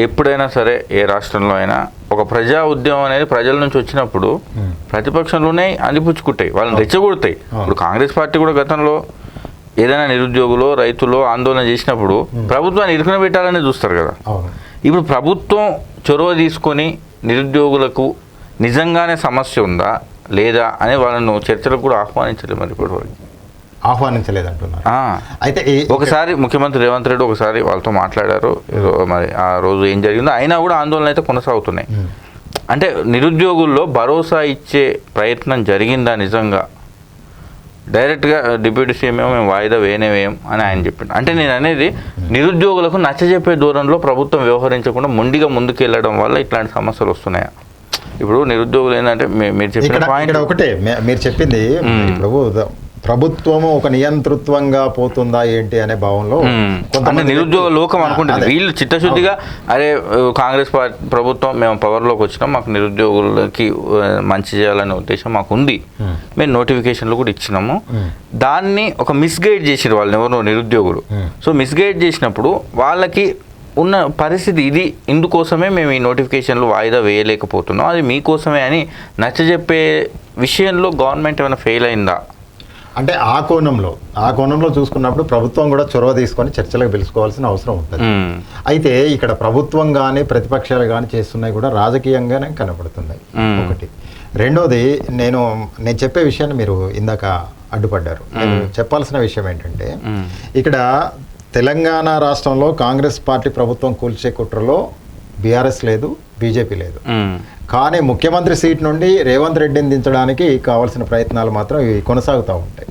ఎప్పుడైనా సరే ఏ రాష్ట్రంలో అయినా ఒక ప్రజా ఉద్యమం అనేది ప్రజల నుంచి వచ్చినప్పుడు ప్రతిపక్షంలోనే అందిపుచ్చుకుంటాయి, వాళ్ళని రెచ్చగొడతాయి. ఇప్పుడు కాంగ్రెస్ పార్టీ కూడా గతంలో ఏదైనా నిరుద్యోగులు రైతులు ఆందోళన చేసినప్పుడు ప్రభుత్వాన్ని ఇరుకున పెట్టాలని చూస్తారు కదా. ఇప్పుడు ప్రభుత్వం చొరవ తీసుకొని నిరుద్యోగులకు నిజంగానే సమస్య ఉందా లేదా అని వాళ్ళను చర్చలకు కూడా ఆహ్వానించలేదు. మరి ఇప్పటివరకు ఆహ్వానించలేదంటున్నారు. అయితే ఒకసారి ముఖ్యమంత్రి రేవంత్ రెడ్డి ఒకసారి వాళ్ళతో మాట్లాడారు, మరి ఆ రోజు ఏం జరిగిందో అయినా కూడా ఆందోళన అయితే కొనసాగుతున్నాయి. అంటే నిరుద్యోగుల్లో భరోసా ఇచ్చే ప్రయత్నం జరిగిందా నిజంగా? డైరెక్ట్గా డిప్యూటీ సీఎం మేము వాయిదా వేయనేవేం అని ఆయన చెప్పిండు. అంటే నేను అనేది నిరుద్యోగులకు నచ్చజెప్పే దూరంలో ప్రభుత్వం వ్యవహరించకుండా మొండిగా ముందుకు వెళ్ళడం వల్ల ఇట్లాంటి సమస్యలు వస్తున్నాయా? ఇప్పుడు నిరుద్యోగులు ఏంటంటే మీరు చెప్పిన పాయింట్ ఒకటే, మీరు చెప్పింది ఇప్పుడు ప్రభుత్వము ఒక నియంతృత్వంగా పోతుందా ఏంటి అనే భావంలో అంటే నిరుద్యోగ లోకం అనుకుంటుంది. వీళ్ళు చిత్తశుద్ధిగా అరే కాంగ్రెస్ పార్టీ ప్రభుత్వం మేము పవర్లోకి వచ్చినాం, మాకు నిరుద్యోగులకి మంచి చేయాలనే ఉద్దేశం మాకు ఉంది, మేము నోటిఫికేషన్లు కూడా ఇచ్చినాము, దాన్ని ఒక మిస్గైడ్ చేసారు వాళ్ళని ఎవరు నిరుద్యోగులు. సో మిస్గైడ్ చేసినప్పుడు వాళ్ళకి ఉన్న పరిస్థితి ఇది, ఇందుకోసమే మేము ఈ నోటిఫికేషన్లు వాయిదా వేయలేకపోతున్నాం, అది మీకోసమే అని నచ్చజెప్పే విషయంలో గవర్నమెంట్ ఏమైనా ఫెయిల్ అయిందా? అంటే ఆ కోణంలో చూసుకున్నప్పుడు ప్రభుత్వం కూడా చొరవ తీసుకొని చర్చలకు పిలుచుకోవాల్సిన అవసరం ఉంటుంది. అయితే ఇక్కడ ప్రభుత్వం కానీ ప్రతిపక్షాలు కానీ చేస్తున్నాయి కూడా రాజకీయంగానే కనబడుతున్నాయి ఒకటి. రెండోది నేను చెప్పే విషయాన్ని మీరు ఇందాక అడ్డుపడ్డారు. నేను చెప్పాల్సిన విషయం ఏంటంటే ఇక్కడ తెలంగాణ రాష్ట్రంలో కాంగ్రెస్ పార్టీ ప్రభుత్వం కూల్చే కుట్రలో బీఆర్ఎస్ లేదు, బీజేపీ లేదు. కానీ ముఖ్యమంత్రి సీట్ నుండి రేవంత్ రెడ్డిని దించడానికి కావాల్సిన ప్రయత్నాలు మాత్రం కొనసాగుతూ ఉంటాయి.